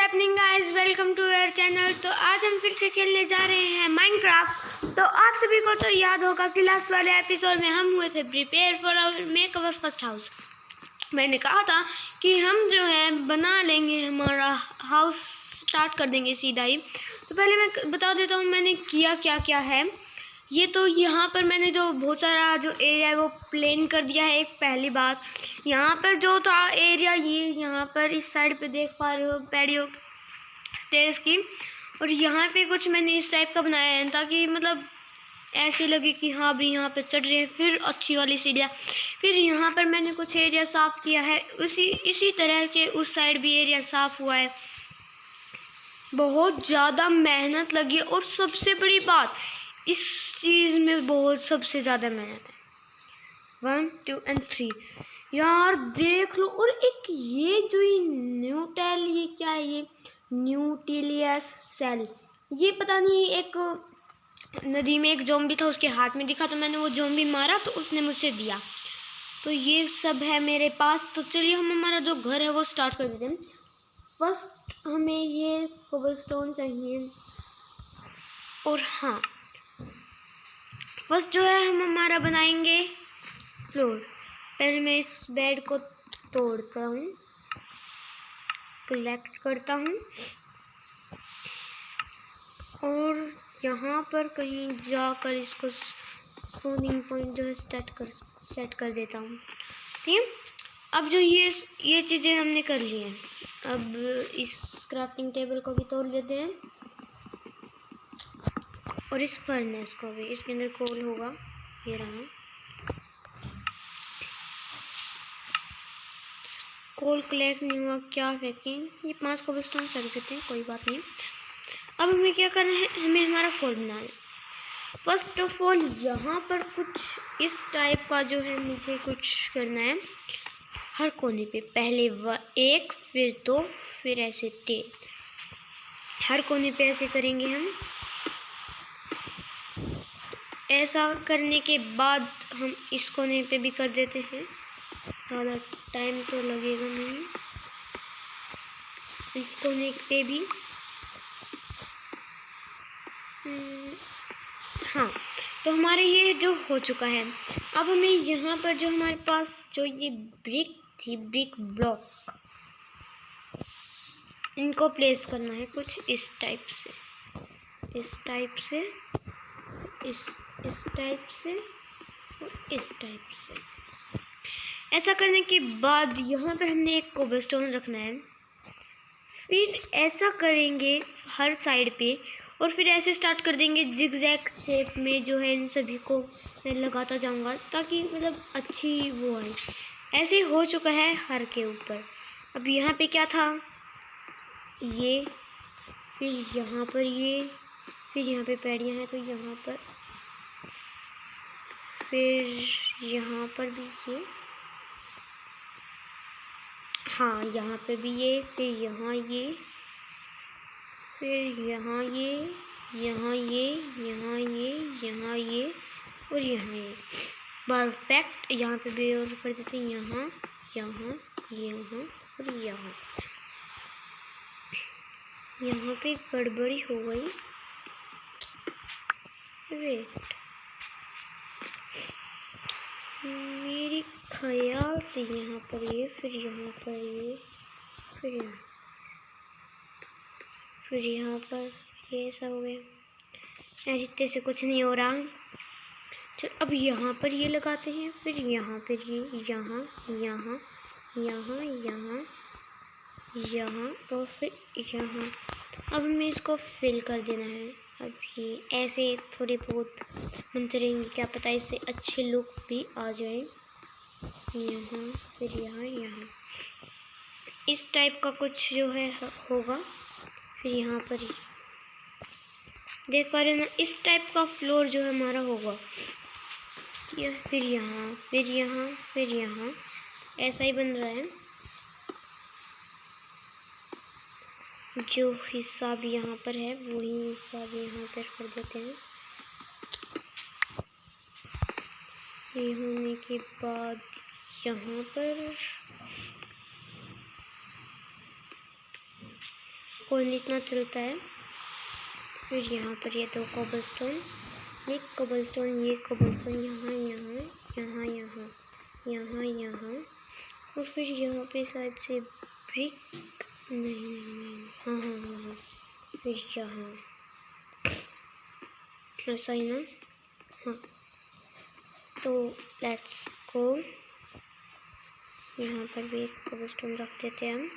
Happening guys, welcome to your channel. तो आज हम फिर से खेलने जा रहे हैं माइनक्राफ्ट। तो आप सभी को तो याद होगा कि लास्ट वाले एपिसोड में हम हुए थे prepare for our make our first house. मैंने कहा था कि हम जो है बना लेंगे, हमारा हाउस स्टार्ट कर देंगे सीधा ही। तो पहले मैं बता देता हूँ मैंने किया क्या क्या है। ये तो यहाँ पर मैंने जो बहुत सारा जो एरिया है वो प्लेन कर दिया है। एक पहली बात, यहाँ पर जो था एरिया, ये यहाँ पर इस साइड पे देख पा रहे हो पैडियो स्टेयर्स की, और यहाँ पे कुछ मैंने इस टाइप का बनाया है ताकि मतलब ऐसे लगे कि हाँ भी यहाँ पे चढ़ रहे हैं। फिर अच्छी वाली सीढ़ियाँ। फिर यहाँ पर मैंने कुछ एरिया साफ़ किया है, इसी तरह के उस साइड भी एरिया साफ़ हुआ है। बहुत ज़्यादा मेहनत लगी और सबसे बड़ी बात, इस चीज़ में बहुत सबसे ज़्यादा मेहनत है। 1 2 and 3 यार देख लो। और एक ये जो ये क्या है, ये न्यूटेलियस सेल, ये पता नहीं, एक नदी में एक ज़ॉम्बी था, उसके हाथ में दिखा तो मैंने वो ज़ॉम्बी मारा तो उसने मुझे दिया। तो ये सब है मेरे पास। तो चलिए हम हमारा जो घर है वो स्टार्ट कर देते हैं। फर्स्ट हमें ये कोबलस्टोन चाहिए, और हाँ फर्स्ट जो है हम हमारा बनाएंगे फ्लोर। पहले मैं इस बेड को तोड़ता हूँ, कलेक्ट करता हूँ, और यहाँ पर कहीं जाकर इसको स्पॉनिंग पॉइंट जो है सेट कर देता हूँ। ठीक है, अब जो ये चीज़ें हमने कर ली हैं, अब इस क्राफ्टिंग टेबल को भी तोड़ लेते हैं, और इस फर्नेस को भी। इसके अंदर कोल होगा, ये रहा कोल। कलेक्ट नहीं हुआ, क्या फेंकें, ये 5 कोबलस्टोन फेंक देते हैं, कोई बात नहीं। अब हमें क्या करना है, हमें हमारा फॉल बनाना है। फर्स्ट ऑफ ऑल यहाँ पर कुछ इस टाइप का जो है मुझे कुछ करना है हर कोने पे। पहले 1, फिर 2, फिर ऐसे 3, हर कोने पे ऐसे करेंगे हम। ऐसा करने के बाद हम इस कोने पे भी कर देते हैं, ज़्यादा टाइम तो लगेगा नहीं। इस कोने पे भी, हाँ। तो हमारे ये जो हो चुका है, अब हमें यहाँ पर जो हमारे पास जो ये ब्रिक थी, ब्रिक ब्लॉक, इनको प्लेस करना है कुछ इस टाइप से, इस टाइप से, इस टाइप से, और इस टाइप से। ऐसा करने के बाद यहाँ पर हमने एक कोबलस्टोन रखना है। फिर ऐसा करेंगे हर साइड पे, और फिर ऐसे स्टार्ट कर देंगे जिगजैग शेप में जो है। इन सभी को मैं लगाता जाऊंगा ताकि मतलब अच्छी वो आए। ऐसे हो चुका है हर के ऊपर। अब यहाँ पे क्या था, ये, फिर यहाँ पर ये, फिर यहाँ पे पैड़ियाँ हैं तो यहाँ पर, फिर यहाँ पर भी ये, हाँ यहाँ पे भी ये, फिर यहाँ ये, फिर यहाँ ये, यहाँ ये, यहाँ ये, यहाँ ये, और यहाँ ये। परफेक्ट। यहाँ पे भी और कर देते हैं, यहाँ, यहाँ, यहाँ और यहाँ। यहाँ पे गड़बड़ी हो गई, वेट, मेरी ख्याल से यहाँ पर ये, फिर यहाँ पर ये, फिर यहाँ, फिर यहाँ पर ये सब हो गया। ऐसे से कुछ नहीं हो रहा। चल अब यहाँ पर ये लगाते हैं, फिर यहाँ पर ये, यहाँ, यहाँ, यहाँ, यहाँ, यहाँ, और फिर यहाँ। अब हमें इसको फिल कर देना है। अब ये ऐसे थोड़ी बहुत बनते रहेंगे, क्या पता इससे अच्छे लुक भी आ जाए। यहाँ, फिर यहाँ, यहाँ, इस टाइप का कुछ जो है होगा। फिर यहाँ पर देख पा रहे ना, इस टाइप का फ्लोर जो है हमारा होगा। फिर यहाँ, फिर यहाँ, फिर यहाँ, ऐसा ही बन रहा है। जो हिस्सा भी यहाँ पर है वही हिस्सा भी यहाँ पर कर देते हैं। ये होने के बाद यहाँ पर कोई इतना चलता है। फिर यहाँ पर ये 2 कोबलस्टोन, ये कोबलस्टोन, ये कोबलस्टोन, यहाँ यहाँ यहाँ यहाँ यहाँ यहाँ, और फिर यहाँ पे शायद से ब्रिक, नहीं, हाँ हाँ हाँ हाँ, फिर यहाँ ऐसा ही ना, हाँ। तो लेट्स गो, यहाँ पर भी एक कोबलस्टोन रख देते हैं हम।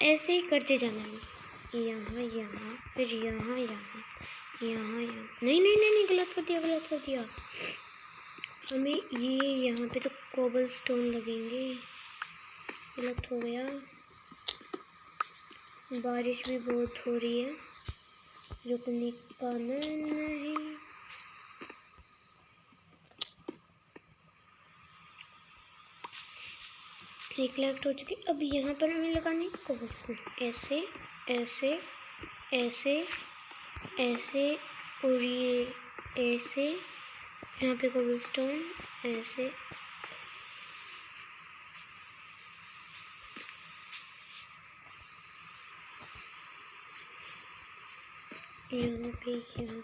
ऐसे ही करते जाना है, यहाँ यहाँ, फिर यहाँ यहाँ यहाँ यहाँ, नहीं नहीं नहीं नहीं, गलत कर दिया। हमें ये यहाँ पे तो कोबलस्टोन लगेंगे, गलत हो गया। बारिश भी बहुत हो रही है, रुकने का नहीं। एक कलेक्ट हो चुकी। अब यहाँ पर हमें लगानी कोबलस्टोन, ऐसे ऐसे ऐसे ऐसे, और ये ऐसे, यहाँ पे कोबलस्टोन ऐसे, यहाँ पे, यहाँ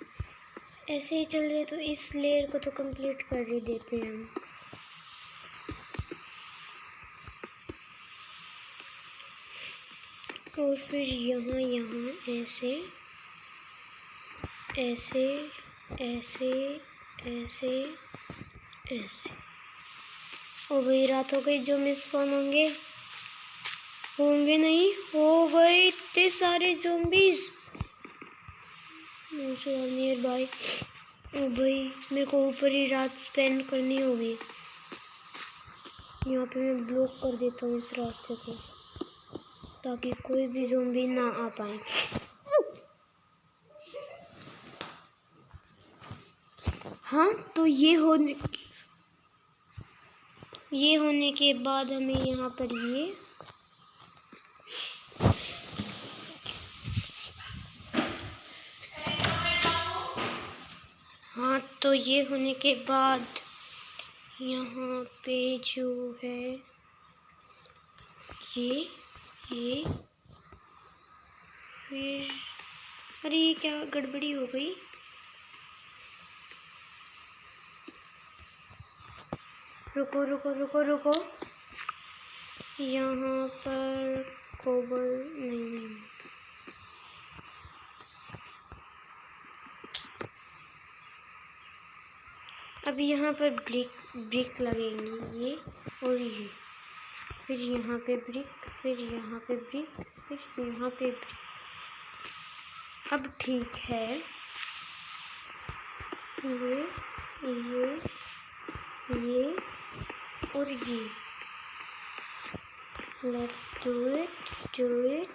ऐसे ही चल रहे। तो इस लेयर को तो कंप्लीट कर ही देते हैं हम। और फिर यहाँ यहाँ ऐसे ऐसे ऐसे ऐसे ऐसे। ओ भाई, रात हो गई, जो मिस स्पॉन होंगे नहीं, हो गए इतने सारे ज़ॉम्बीज़ नियर बाय। ओ भाई, मेरे को ऊपर ही रात स्पेंड करनी होगी। यहाँ पे मैं ब्लॉक कर देता हूँ इस रास्ते को, ताकि कोई भी ज़ॉम्बी ना आ पाए। हाँ, तो ये होने के बाद हमें यहाँ पर ये हाँ, तो ये होने के बाद यहाँ पे जो है ये फिर, अरे ये क्या गड़बड़ी हो गई। रुको रुको रुको रुको, यहाँ पर कोबल नहीं, अब यहाँ पर ब्रिक लगेंगी, ये और ये, फिर यहाँ पे ब्रिक, फिर यहाँ पे ब्रिक, फिर यहाँ पे ब्रिक। अब ठीक है, ये और ये, लेट्स डू इट।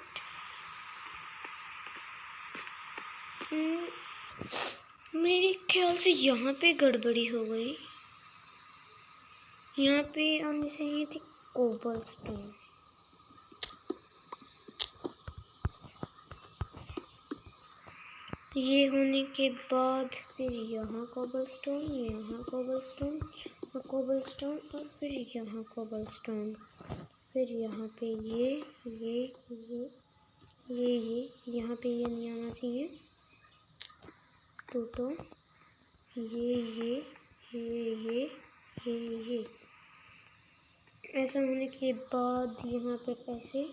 मेरे ख्याल से यहाँ पे गड़बड़ी हो गई। यहाँ पे आनी चाहिए थी कोबलस्टोन। ये होने के बाद फिर यहाँ कोबलस्टोन, यहाँ कोबलस्टोन, और फिर यहाँ कोबलस्टोन, फिर यहाँ पे ये यहाँ पे ये नहीं आना चाहिए, तो ये ऐसा होने के बाद यहाँ पर ऐसे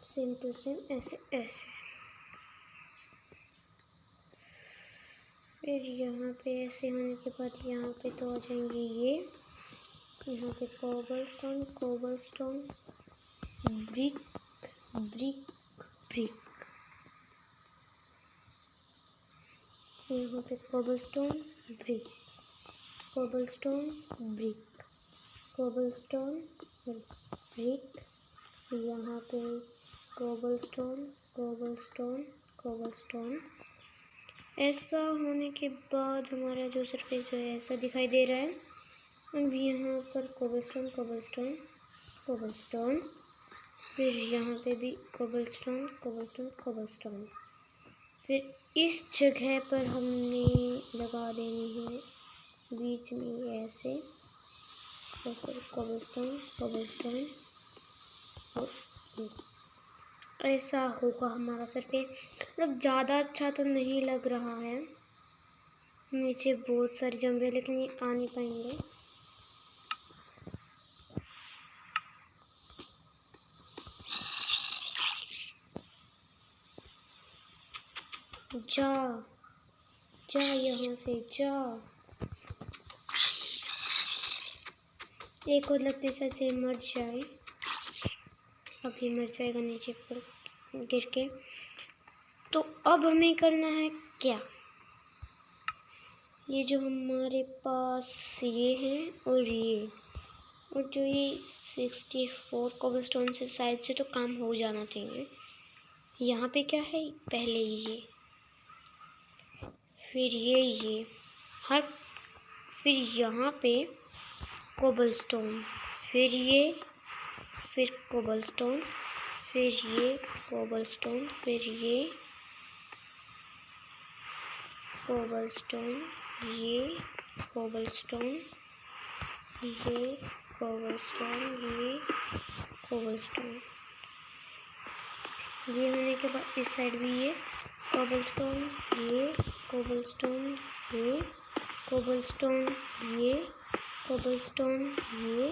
सेम टू सेम ऐसे। फिर यहाँ पे ऐसे होने के बाद यहाँ पे तो आ जाएंगे ये, यहाँ पे कोबलस्टोन, ब्रिक, यहाँ पे कोबलस्टोन ब्रिक, यहाँ पे कोबलस्टोन। ऐसा होने के बाद हमारा जो सरफेस जो है ऐसा दिखाई दे रहा है। अब यहाँ पर कोबलस्टोन, फिर यहाँ पे भी कोबलस्टोन। फिर इस जगह पर हमने लगा देनी है बीच में ऐसे, और फिर कोबलस्टोन और ऐसा होगा हमारा सरफेस। मतलब ज़्यादा अच्छा तो नहीं लग रहा है, नीचे बहुत सारे जंप है लेकिन ये आ नहीं पाएंगे। जा जा यहाँ से जा। एक और लगते सच मर जाए, अभी मर जाएगा नीचे पर गिर के। तो अब हमें करना है क्या, ये जो हमारे पास ये है और जो ये 64 कोबलस्टोन से शायद से तो काम हो जाना चाहिए। यहाँ पे क्या है, पहले ये फिर ये फिर यहाँ पे कोबलस्टोन, फिर ये, फिर कोबलस्टोन, फिर ये कोबलस्टोन, फिर ये कोबलस्टोन, ये कोबलस्टोन, ये कोबलस्टोन, ये कोबलस्टोन। ये होने के बाद इस साइड भी ये कोबलस्टोन, ये कोबलस्टोन, ये कोबलस्टोन, ये कोबलस्टोन, ये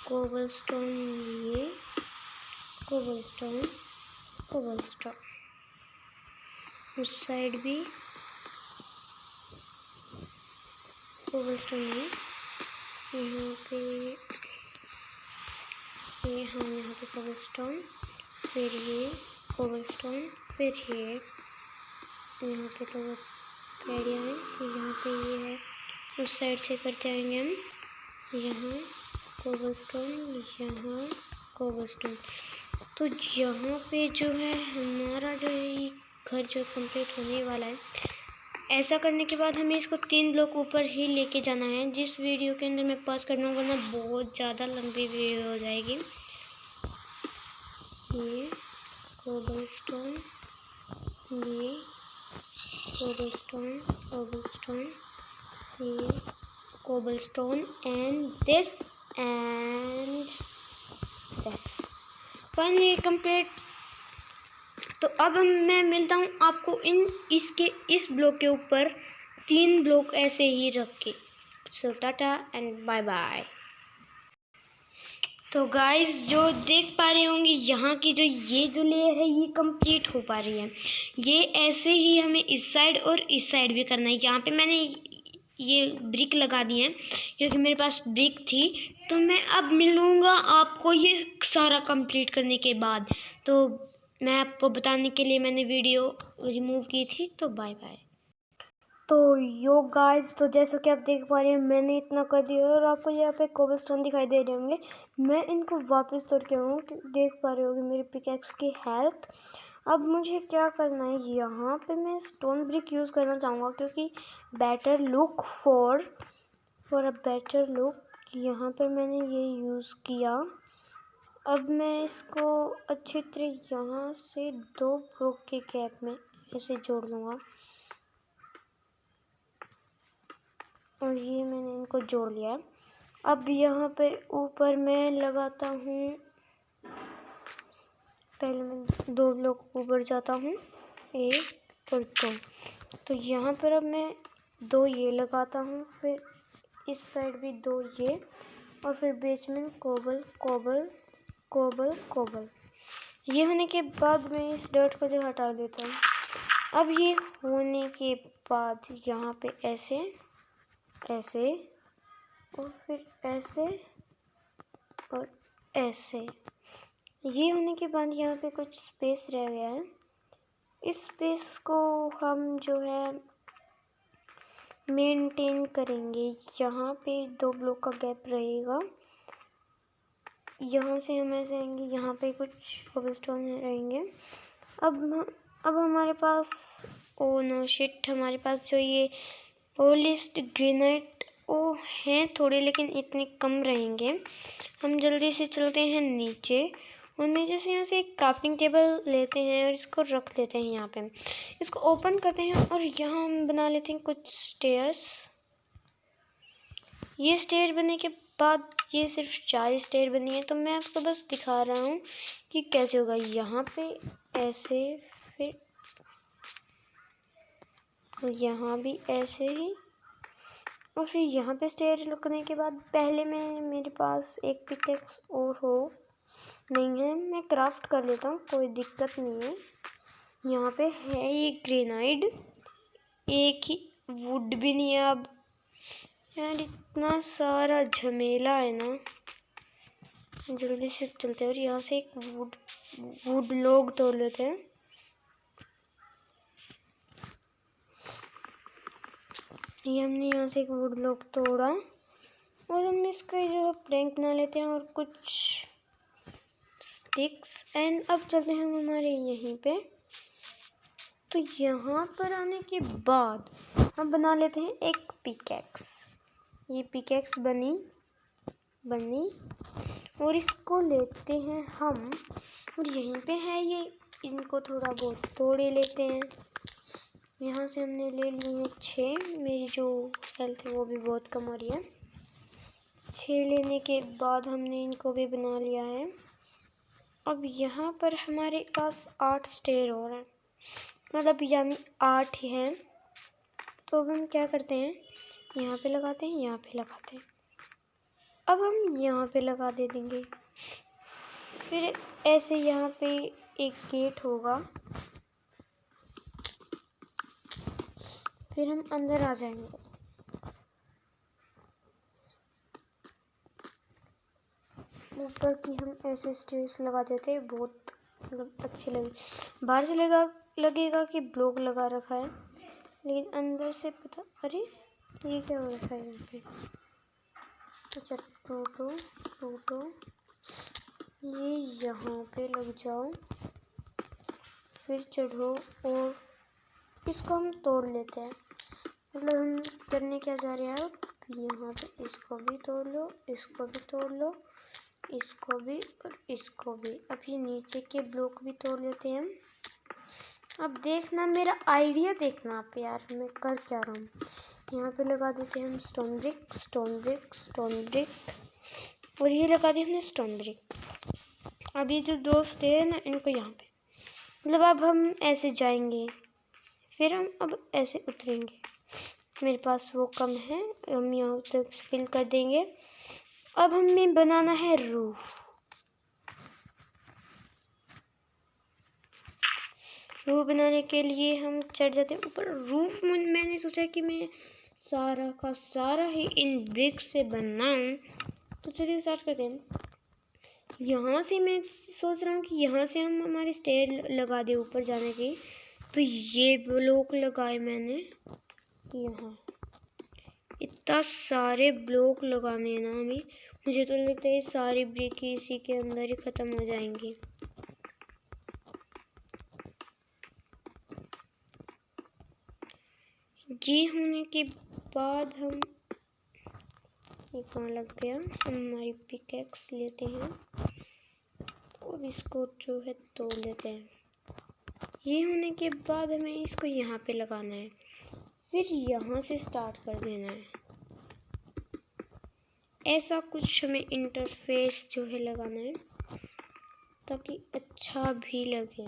कोबलस्टोन, ये कोबलस्टोन, कोबलस्टोन। उस साइड भी कोबलस्टोन है, यहाँ पे ये, हाँ यहाँ पे कोबलस्टोन, फिर ये कोबलस्टोन, फिर ये यहाँ पे तो एरिया है, यहाँ पे ये है। उस साइड से करते आएंगे हम, यहाँ कोबलस्टोन, यहाँ कोबलस्टोन। तो यहाँ पे जो है हमारा जो है ये घर जो कंप्लीट होने वाला है। ऐसा करने के बाद हमें इसको 3 ब्लॉक ऊपर ही लेके जाना है, जिस वीडियो के अंदर मैं पास करना वरना बहुत ज़्यादा लंबी वीडियो हो जाएगी। ये कोबलस्टोन, ये कोबलस्टोन, कोबलस्टोन, ये cobblestone and this finally complete. तो अब मैं मिलता हूँ आपको इस ब्लॉक के ऊपर 3 ब्लॉक ऐसे ही रख के। सो टाटा एंड बाय बाय। तो गाइस जो देख पा रहे होंगे यहाँ की ये जो लेयर है ये कंप्लीट हो पा रही है। ये ऐसे ही हमें इस साइड और इस साइड भी करना है। यहाँ पे मैंने ये ब्रिक लगा दी है क्योंकि मेरे पास ब्रिक थी। तो मैं अब मिलूँगा आपको ये सारा कंप्लीट करने के बाद। तो मैं आपको बताने के लिए मैंने वीडियो रिमूव की थी। तो बाय बाय। तो यो गाइस, तो जैसा कि आप देख पा रहे हैं मैंने इतना कर दिया और आपको यहाँ पे कोबलस्टोन दिखाई दे रहे होंगे। मैं इनको वापस तोड़ के आऊँ, देख पा रहे होंगे मेरी पिकैक्स की हेल्थ। अब मुझे क्या करना है, यहाँ पे मैं स्टोन ब्रिक यूज़ करना चाहूँगा क्योंकि better look for a better look. यहाँ पर मैंने ये यूज़ किया। अब मैं इसको अच्छी तरह यहाँ से 2 ब्लॉक के गैप में ऐसे जोड़ लूँगा और ये मैंने इनको जोड़ लिया है। अब यहाँ पे ऊपर मैं लगाता हूँ, पहले मैं 2 ब्लॉक ऊपर जाता हूँ, 1 और 2। तो यहाँ पर अब मैं 2 ये लगाता हूँ, फिर इस साइड भी 2 ये, और फिर बीच में कोबल कोबल कोबल कोबल। ये होने के बाद मैं इस डॉट को जो हटा देता हूँ। अब ये होने के बाद यहाँ पे ऐसे ऐसे और फिर ऐसे और ऐसे। ये होने के बाद यहाँ पे कुछ स्पेस रह गया है। इस स्पेस को हम जो है मेंटेन करेंगे। यहाँ पे 2 ब्लॉक का गैप रहेगा। यहाँ से हम ऐसे आएंगे, यहाँ पे कुछ कोबलस्टोन रहेंगे। अब हमारे पास, ओ नो शिट, हमारे पास जो ये पॉलिश्ड ग्रेनाइट वो हैं थोड़े, लेकिन इतने कम रहेंगे। हम जल्दी से चलते हैं नीचे और नीचे से यहाँ से एक क्राफ्टिंग टेबल लेते हैं और इसको रख लेते हैं यहाँ पे। इसको ओपन करते हैं और यहाँ हम बना लेते हैं कुछ स्टेयर्स। ये स्टेयर बनने के बाद ये सिर्फ 4 स्टेयर बनी है, तो मैं आपको बस दिखा रहा हूँ कि कैसे होगा। यहाँ पे ऐसे, फिर यहाँ भी ऐसे ही, और फिर यहाँ पे स्टेयर लगने के बाद पहले मैं मेरे पास एक पिकेक्स और हो नहीं है, मैं क्राफ्ट कर लेता हूँ, कोई दिक्कत नहीं है। यहाँ पे है ये ग्रेनाइट, एक ही वुड भी नहीं है। अब यार इतना सारा झमेला है ना, जल्दी से चलते हैं और यहाँ से एक वुड लोग तोड़ लेते हैं। ये हमने यहाँ से एक वुड लॉग तोड़ा और हम इसका जो प्लैंक बना लेते हैं और कुछ स्टिक्स। एंड अब चलते हैं हम हमारे यहीं पे। तो यहाँ पर आने के बाद हम बना लेते हैं एक पिकेक्स। ये पिकेक्स बनी और इसको लेते हैं हम, और यहीं पे है ये, इनको थोड़ा बहुत तोड़े लेते हैं। यहाँ से हमने ले लिए हैं 6, मेरी जो हेल्थ है वो भी बहुत कम हो रही है। 6 लेने के बाद हमने इनको भी बना लिया है। अब यहाँ पर हमारे पास 8 स्टेयर हो रहे हैं, मतलब यानी 8 ही हैं। तो अब हम क्या करते हैं, यहाँ पे लगाते हैं, यहाँ पे लगाते हैं। अब हम यहाँ पे लगा दे देंगे, फिर ऐसे यहाँ पे एक गेट होगा, फिर हम अंदर आ जाएंगे। ऊपर की हम ऐसे स्टेयर्स लगा देते हैं, बहुत मतलब अच्छे लगे। बाहर से लगेगा कि ब्लॉक लगा रखा है, लेकिन अंदर से पता, अरे ये क्या हो रखा है यहाँ पे। अच्छा टूटो ये यहाँ पे लग जाओ, फिर चढ़ो और इसको हम तोड़ लेते हैं। मतलब हम करने क्या जा रहे हैं, अब यहाँ पे इसको भी तोड़ लो, इसको भी तोड़ लो, इसको भी और इसको भी। अब ये नीचे के ब्लॉक भी तोड़ लेते हैं। अब देखना मेरा आइडिया, देखना आप यार मैं कर क्या रहा हूँ। यहाँ पे लगा देते हैं हम स्टोन ब्रिक और ये लगा दिया हमने स्टोन ब्रिक। अब ये जो 2 स्टेयर है ना, इनको यहाँ पे, मतलब अब हम ऐसे जाएंगे, फिर हम अब ऐसे उतरेंगे। मेरे पास वो कम है, हम यहाँ तक फिल कर देंगे। अब हमें बनाना है रूफ बनाने के लिए हम चढ़ जाते हैं ऊपर। रूफ मैंने सोचा कि मैं सारा का सारा ही इन ब्रिक्स से बनाऊं, तो चलिए स्टार्ट करते हैं। यहाँ से मैं सोच रहा हूँ कि यहाँ से हम हमारे स्टेयर लगा दे ऊपर जाने की। तो ये ब्लॉक लगाए मैंने, यहाँ इतना सारे ब्लॉक लगाने हैं ना हमें। मुझे तो लगता है सारी ब्रिक इसी के अंदर ही ख़त्म हो जाएंगी। ये होने के बाद हम, ये कहाँ लग गया, हम हमारी पिकेक्स लेते हैं और इसको जो है तोड़ लेते हैं। ये होने के बाद हमें इसको यहाँ पे लगाना है, फिर यहाँ से स्टार्ट कर देना है। ऐसा कुछ हमें इंटरफेस जो है लगाना है ताकि अच्छा भी लगे।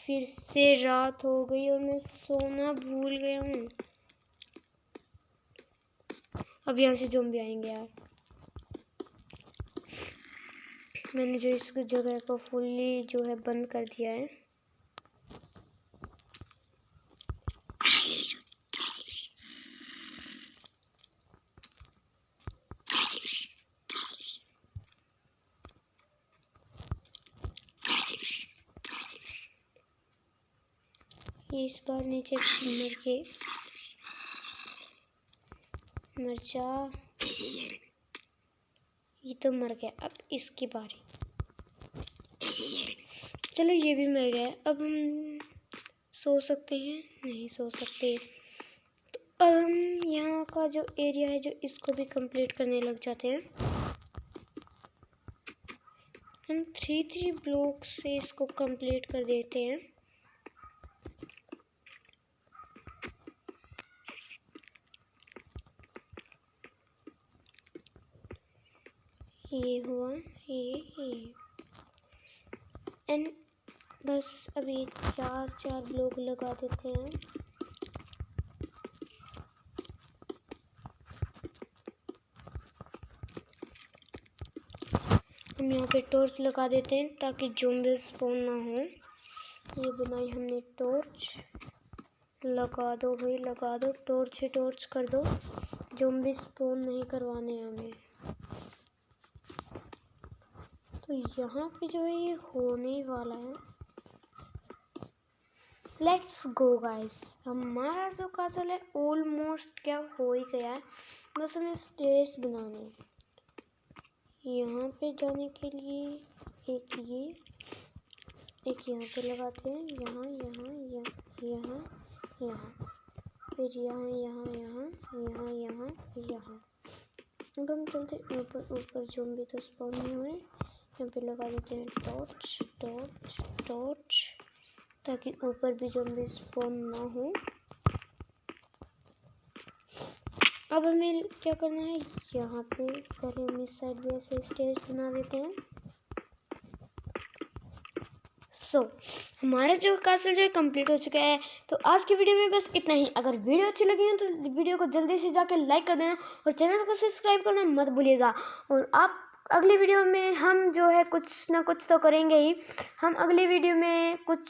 फिर से रात हो गई और मैं सोना भूल गया हूँ। अब यहाँ से ज़ॉम्बी आएंगे यार। मैंने जो इस जगह को फुल्ली जो है बंद कर दिया है। इस बार नीचे मर जा, ये तो मर गया। अब इसकी बारी, चलो ये भी मर गया। अब हम सो सकते हैं, नहीं सो सकते। तो अब हम यहाँ का जो एरिया है जो इसको भी कंप्लीट करने लग जाते हैं। हम 3 ब्लॉक से इसको कंप्लीट कर देते हैं। ये हुआ, ये एंड बस अभी 4 ब्लॉक लगा देते हैं। हम यहाँ पे टॉर्च लगा देते हैं ताकि ज़ॉम्बी स्पॉन ना हो। ये बनाई हमने टॉर्च। लगा दो भाई, लगा दो, टॉर्च ही टॉर्च कर दो। ज़ॉम्बी स्पॉन नहीं करवाने हमें। तो यहाँ पे जो है ये होने वाला है। Let's go guys. हमारा जो कासल है ऑलमोस्ट क्या हो ही गया है। बस हमें स्टेयर्स बनाने हैं। यहाँ पे जाने के लिए एक यहाँ पे लगाते हैं, यहाँ फिर यहाँ। अब हम चलते ऊपर ज़ॉम्बी तो स्पॉन नहीं हो रहे। यहाँ पे लगा देते हैं टॉर्च ताकि ऊपर भी ज़ॉम्बी स्पॉन ना हो। अब हमें क्या करना है, यहाँ पे पहले हम इस साइड भी ऐसे स्टेयर्स बना देते हैं। हमारा जो कासल जो है कंप्लीट हो चुका है। तो आज की वीडियो में बस इतना ही। अगर वीडियो अच्छी लगी हो तो वीडियो को जल्दी से जाकर लाइक कर देना और चैनल को सब्सक्राइब करना मत भूलिएगा। और आप अगली वीडियो में हम जो है कुछ ना कुछ तो करेंगे ही। हम अगली वीडियो में कुछ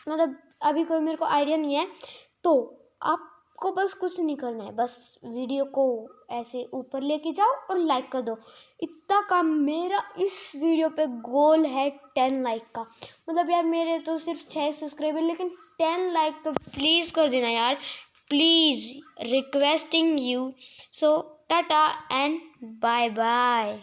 मतलब अभी कोई मेरे को आइडिया नहीं है, तो आपको बस कुछ नहीं करना है, बस वीडियो को ऐसे ऊपर लेके जाओ और लाइक कर दो। इतना काम मेरा इस वीडियो पे गोल है 10 लाइक का। मतलब यार मेरे तो सिर्फ 6 सब्सक्राइबर, लेकिन 10 लाइक तो प्लीज़ कर देना यार, please requesting you. So tata and bye bye.